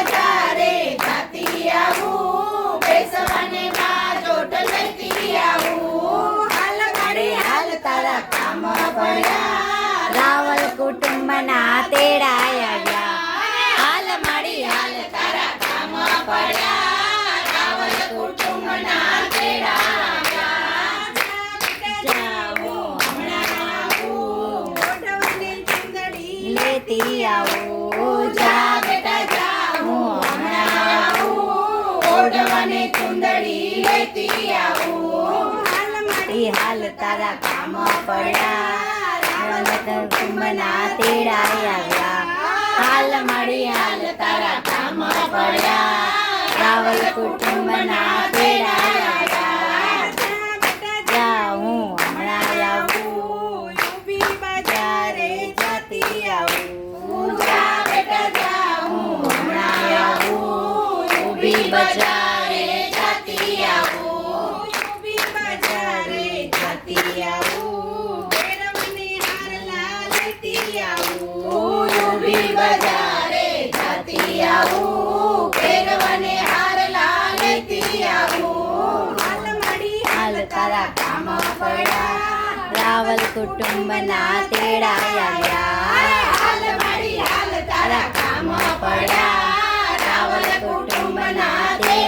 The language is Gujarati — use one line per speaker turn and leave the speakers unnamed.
બજારે જાતી આવું, બેસવાને બાજોટ લેતી આવું. હાલ મારી હાલ તારા કામ પડ્યા,
રાવલ કુટુંબના તેડાય આવ્યા.
હાલ મારી હાલ તારા કામ પડ્યા, રાવલ કુટુંબના તેડા આવ્યા. જાઉં હમણાં આવું, ઓઢવાની ચૂંદડી
લેતી આવું.
જા બેટા જા, હું હમણાં આવું, ઓઢવાની ચૂંદડી લેતી આવું.
હાલ તારા કામ પડ્યા, રાવલ કુટુંબના તેડાય આવ્યા.
હાલ મારી હાલ તારા કામ પડ્યા,
રાવલ કુટુંબના તેડાય આવ્યા. જાઉં હમણાં આવું, બજારે જાતી આવું.
જા બેટા જા, હું હમણાં આવું, ઊભી બજારે જાતી આવું.
બજારે જાતી આવું.
ઊભી બજારે જાતી આવું, પહેરવાને હારલા લેતી આવું.
હાલ તારા કામ પડ્યા, રાવલ કુટુંબના તેડાય આવ્યા.
હાલ મારી હાલ તારા કામ પડ્યા, રાવલ કુટુંબના તેડા